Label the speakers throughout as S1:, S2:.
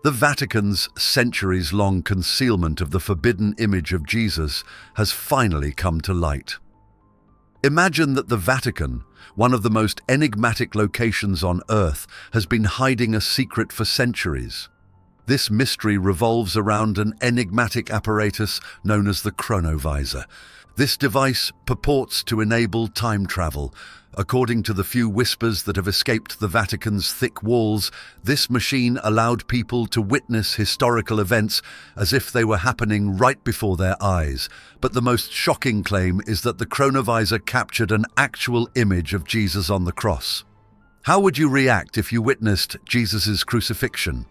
S1: The Vatican's centuries-long concealment of the forbidden image of Jesus has finally come to light. Imagine that the Vatican, one of the most enigmatic locations on Earth, has been hiding a secret for centuries. This mystery revolves around an enigmatic apparatus known as the chronovisor. This device purports to enable time travel. According to the few whispers that have escaped the Vatican's thick walls, this machine allowed people to witness historical events as if they were happening right before their eyes. But the most shocking claim is that the chronovisor captured an actual image of Jesus on the cross. How would you react if you witnessed Jesus' crucifixion?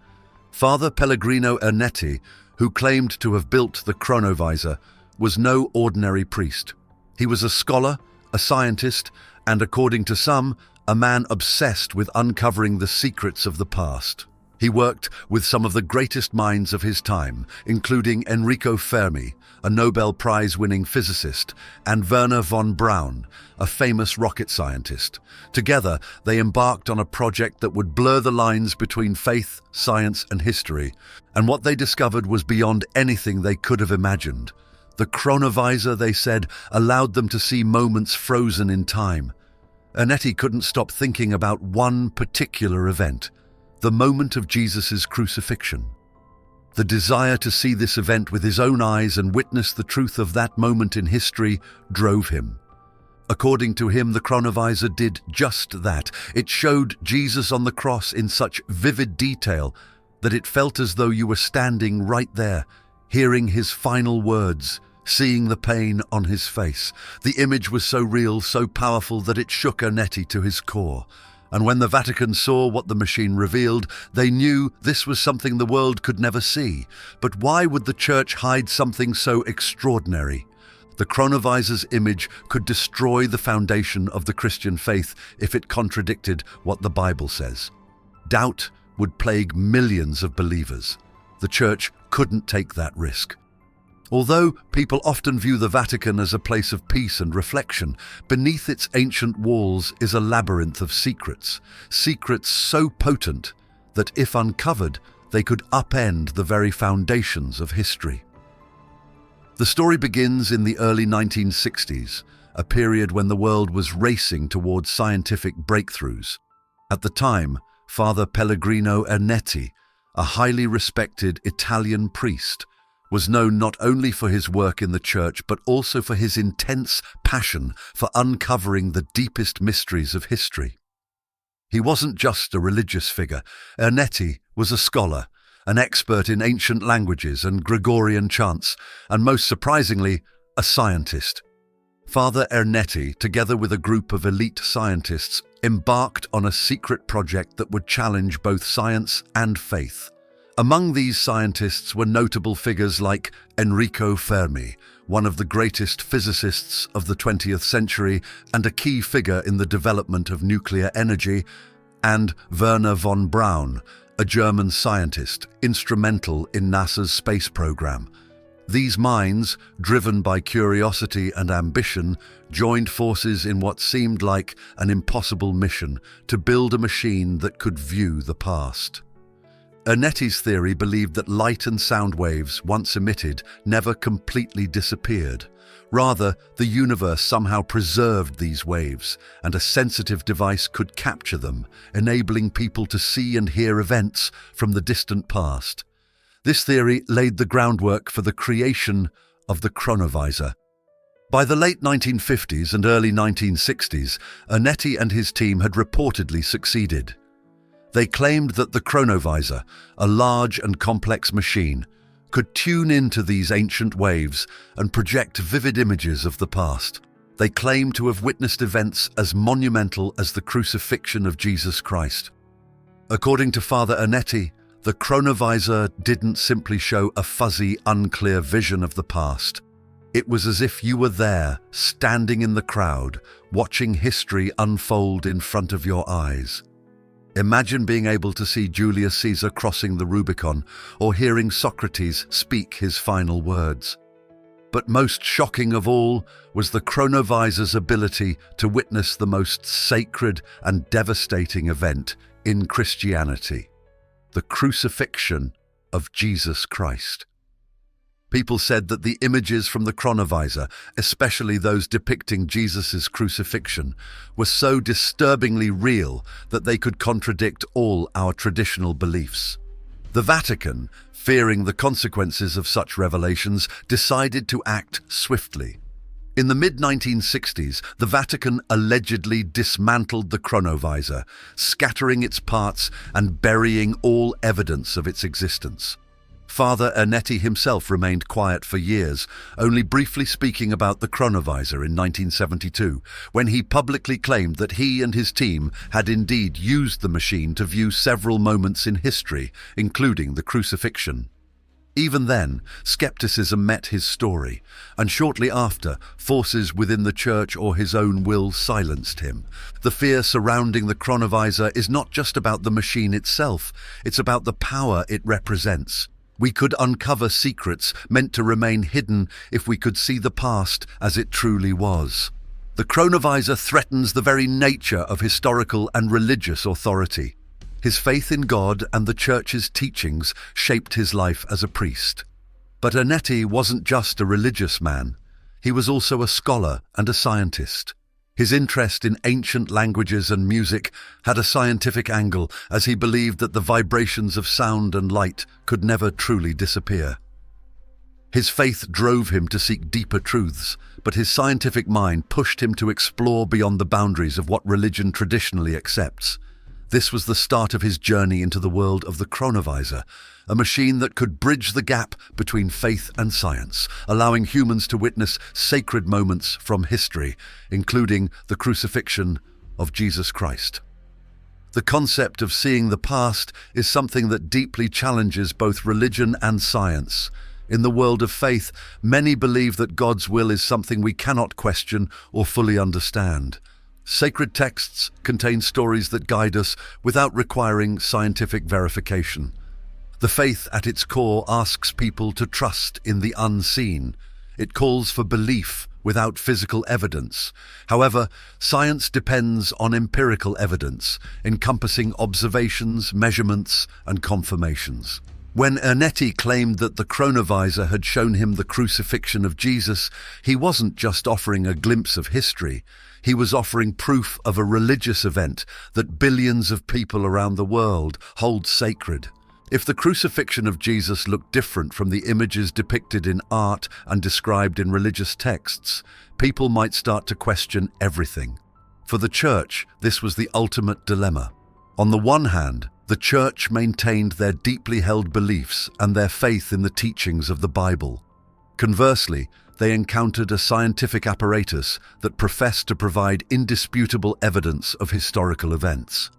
S1: Father Pellegrino Ernetti, who claimed to have built the chronovisor, was no ordinary priest. He was a scholar, a scientist, and according to some, a man obsessed with uncovering the secrets of the past. He worked with some of the greatest minds of his time, including Enrico Fermi, a Nobel Prize-winning physicist, and Wernher von Braun, a famous rocket scientist. Together, they embarked on a project that would blur the lines between faith, science, and history, and what they discovered was beyond anything they could have imagined. The chronovisor, they said, allowed them to see moments frozen in time. Ernetti couldn't stop thinking about one particular event, the moment of Jesus' crucifixion. The desire to see this event with his own eyes and witness the truth of that moment in history drove him. According to him, the chronovisor did just that. It showed Jesus on the cross in such vivid detail that it felt as though you were standing right there, hearing his final words, seeing the pain on his face. The image was so real, so powerful that it shook Ernetti to his core. And when the Vatican saw what the machine revealed, they knew this was something the world could never see. But why would the Church hide something so extraordinary? The chronovisor's image could destroy the foundation of the Christian faith if it contradicted what the Bible says. Doubt would plague millions of believers. The Church couldn't take that risk. Although people often view the Vatican as a place of peace and reflection, beneath its ancient walls is a labyrinth of secrets. Secrets so potent that, if uncovered, they could upend the very foundations of history. The story begins in the early 1960s, a period when the world was racing towards scientific breakthroughs. At the time, Father Pellegrino Ernetti, a highly respected Italian priest, was known not only for his work in the church but also for his intense passion for uncovering the deepest mysteries of history. He wasn't just a religious figure. Ernetti was a scholar, an expert in ancient languages and Gregorian chants, and most surprisingly, a scientist. Father Ernetti, together with a group of elite scientists, embarked on a secret project that would challenge both science and faith. Among these scientists were notable figures like Enrico Fermi, one of the greatest physicists of the 20th century and a key figure in the development of nuclear energy, and Wernher von Braun, a German scientist instrumental in NASA's space program. These minds, driven by curiosity and ambition, joined forces in what seemed like an impossible mission to build a machine that could view the past. Ernetti's theory believed that light and sound waves, once emitted, never completely disappeared. Rather, the universe somehow preserved these waves, and a sensitive device could capture them, enabling people to see and hear events from the distant past. This theory laid the groundwork for the creation of the chronovisor. By the late 1950s and early 1960s, Ernetti and his team had reportedly succeeded. They claimed that the chronovisor, a large and complex machine, could tune into these ancient waves and project vivid images of the past. They claimed to have witnessed events as monumental as the crucifixion of Jesus Christ. According to Father Ernetti, the chronovisor didn't simply show a fuzzy, unclear vision of the past. It was as if you were there, standing in the crowd, watching history unfold in front of your eyes. Imagine being able to see Julius Caesar crossing the Rubicon or hearing Socrates speak his final words. But most shocking of all was the chronovisor's ability to witness the most sacred and devastating event in Christianity, the crucifixion of Jesus Christ. People said that the images from the chronovisor, especially those depicting Jesus' crucifixion, were so disturbingly real that they could contradict all our traditional beliefs. The Vatican, fearing the consequences of such revelations, decided to act swiftly. In the mid-1960s, the Vatican allegedly dismantled the chronovisor, scattering its parts and burying all evidence of its existence. Father Ernetti himself remained quiet for years, only briefly speaking about the chronovisor in 1972, when he publicly claimed that he and his team had indeed used the machine to view several moments in history, including the crucifixion. Even then, skepticism met his story, and shortly after, forces within the church or his own will silenced him. The fear surrounding the chronovisor is not just about the machine itself, it's about the power it represents. We could uncover secrets meant to remain hidden if we could see the past as it truly was. The chronovisor threatens the very nature of historical and religious authority. His faith in God and the Church's teachings shaped his life as a priest. But Ernetti wasn't just a religious man. He was also a scholar and a scientist. His interest in ancient languages and music had a scientific angle, as he believed that the vibrations of sound and light could never truly disappear. His faith drove him to seek deeper truths, but his scientific mind pushed him to explore beyond the boundaries of what religion traditionally accepts. This was the start of his journey into the world of the chronovisor, a machine that could bridge the gap between faith and science, allowing humans to witness sacred moments from history, including the crucifixion of Jesus Christ. The concept of seeing the past is something that deeply challenges both religion and science. In the world of faith, many believe that God's will is something we cannot question or fully understand. Sacred texts contain stories that guide us without requiring scientific verification. The faith at its core asks people to trust in the unseen. It calls for belief without physical evidence. However, science depends on empirical evidence, encompassing observations, measurements, and confirmations. When Ernetti claimed that the chronovisor had shown him the crucifixion of Jesus, he wasn't just offering a glimpse of history. He was offering proof of a religious event that billions of people around the world hold sacred. If the crucifixion of Jesus looked different from the images depicted in art and described in religious texts, people might start to question everything. For the Church, this was the ultimate dilemma. On the one hand, the Church maintained their deeply held beliefs and their faith in the teachings of the Bible. Conversely, they encountered a scientific apparatus that professed to provide indisputable evidence of historical events.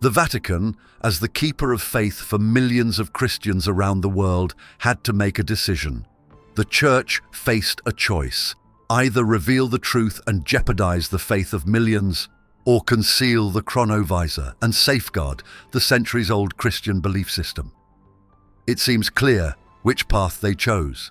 S1: The Vatican, as the keeper of faith for millions of Christians around the world, had to make a decision. The Church faced a choice: either reveal the truth and jeopardize the faith of millions, or conceal the chronovisor and safeguard the centuries-old Christian belief system. It seems clear which path they chose.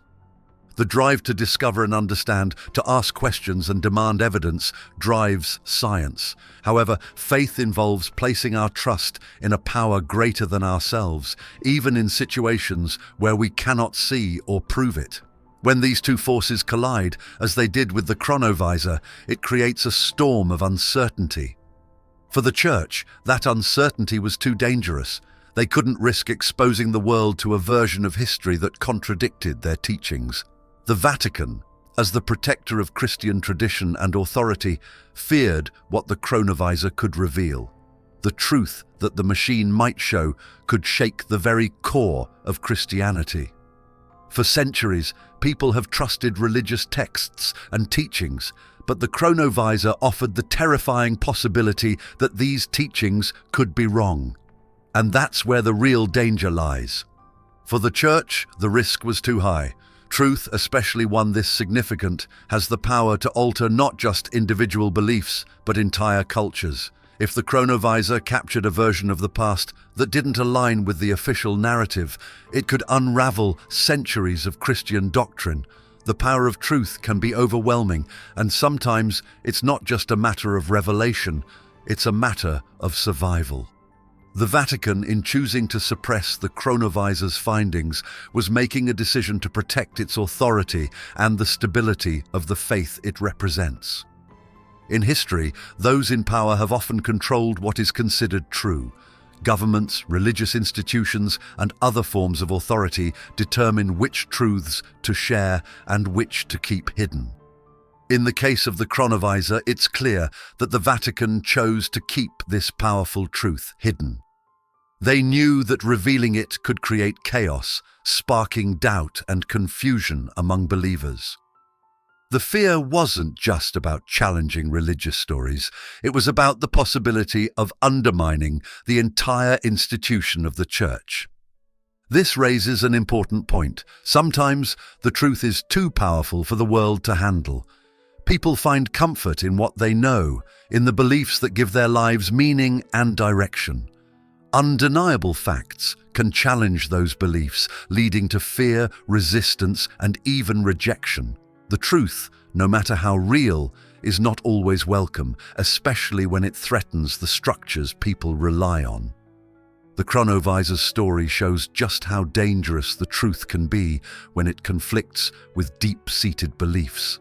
S1: The drive to discover and understand, to ask questions and demand evidence, drives science. However, faith involves placing our trust in a power greater than ourselves, even in situations where we cannot see or prove it. When these two forces collide, as they did with the chronovisor, it creates a storm of uncertainty. For the Church, that uncertainty was too dangerous. They couldn't risk exposing the world to a version of history that contradicted their teachings. The Vatican, as the protector of Christian tradition and authority, feared what the chronovisor could reveal. The truth that the machine might show could shake the very core of Christianity. For centuries, people have trusted religious texts and teachings, but the chronovisor offered the terrifying possibility that these teachings could be wrong. And that's where the real danger lies. For the Church, the risk was too high. Truth, especially one this significant, has the power to alter not just individual beliefs, but entire cultures. If the chronovisor captured a version of the past that didn't align with the official narrative, it could unravel centuries of Christian doctrine. The power of truth can be overwhelming, and sometimes it's not just a matter of revelation, it's a matter of survival. The Vatican, in choosing to suppress the chronovisor's findings, was making a decision to protect its authority and the stability of the faith it represents. In history, those in power have often controlled what is considered true. Governments, religious institutions, and other forms of authority determine which truths to share and which to keep hidden. In the case of the chronovisor, it's clear that the Vatican chose to keep this powerful truth hidden. They knew that revealing it could create chaos, sparking doubt and confusion among believers. The fear wasn't just about challenging religious stories, it was about the possibility of undermining the entire institution of the Church. This raises an important point. Sometimes the truth is too powerful for the world to handle. People find comfort in what they know, in the beliefs that give their lives meaning and direction. Undeniable facts can challenge those beliefs, leading to fear, resistance, and even rejection. The truth, no matter how real, is not always welcome, especially when it threatens the structures people rely on. The chronovisor's story shows just how dangerous the truth can be when it conflicts with deep-seated beliefs.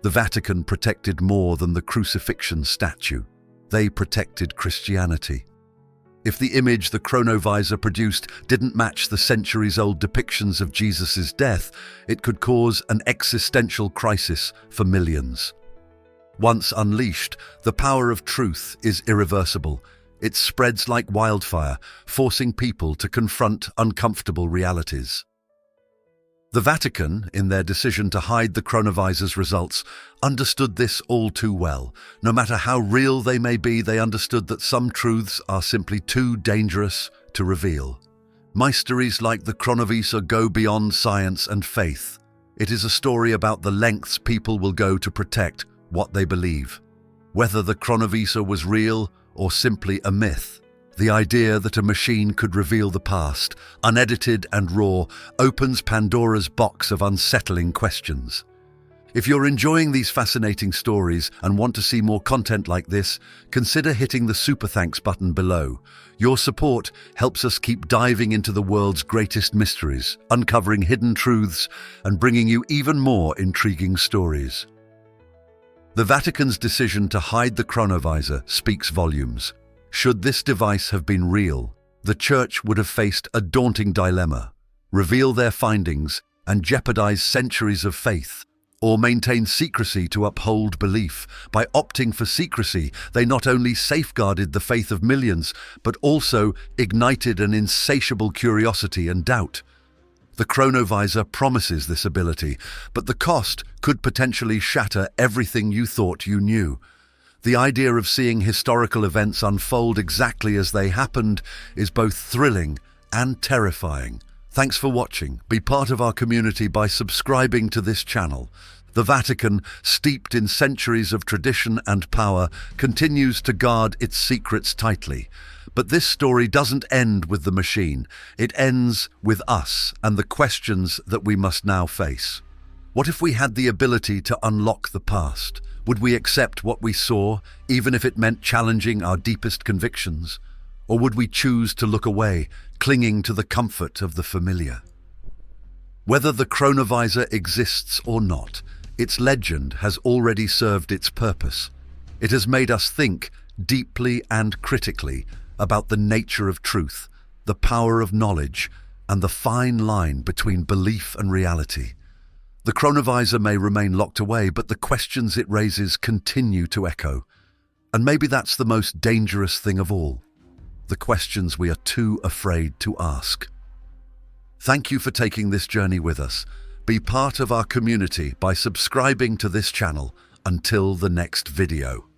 S1: The Vatican protected more than the crucifixion statue. They protected Christianity. If the image the chronovisor produced didn't match the centuries-old depictions of Jesus' death, it could cause an existential crisis for millions. Once unleashed, the power of truth is irreversible. It spreads like wildfire, forcing people to confront uncomfortable realities. The Vatican, in their decision to hide the chronovisor's results, understood this all too well. No matter how real they may be, they understood that some truths are simply too dangerous to reveal. Mysteries like the chronovisor go beyond science and faith. It is a story about the lengths people will go to protect what they believe. Whether the chronovisor was real or simply a myth, the idea that a machine could reveal the past, unedited and raw, opens Pandora's box of unsettling questions. If you're enjoying these fascinating stories and want to see more content like this, consider hitting the super thanks button below. Your support helps us keep diving into the world's greatest mysteries, uncovering hidden truths, and bringing you even more intriguing stories. The Vatican's decision to hide the chronovisor speaks volumes. Should this device have been real, the Church would have faced a daunting dilemma: reveal their findings and jeopardize centuries of faith, or maintain secrecy to uphold belief. By opting for secrecy, they not only safeguarded the faith of millions, but also ignited an insatiable curiosity and doubt. The chronovisor promises this ability, but the cost could potentially shatter everything you thought you knew. The idea of seeing historical events unfold exactly as they happened is both thrilling and terrifying. Thanks for watching. Be part of our community by subscribing to this channel. The Vatican, steeped in centuries of tradition and power, continues to guard its secrets tightly. But this story doesn't end with the machine. It ends with us and the questions that we must now face. What if we had the ability to unlock the past? Would we accept what we saw, even if it meant challenging our deepest convictions? Or would we choose to look away, clinging to the comfort of the familiar? Whether the chronovisor exists or not, its legend has already served its purpose. It has made us think deeply and critically about the nature of truth, the power of knowledge, and the fine line between belief and reality. The chronovisor may remain locked away, but the questions it raises continue to echo. And maybe that's the most dangerous thing of all: the questions we are too afraid to ask. Thank you for taking this journey with us. Be part of our community by subscribing to this channel. Until the next video.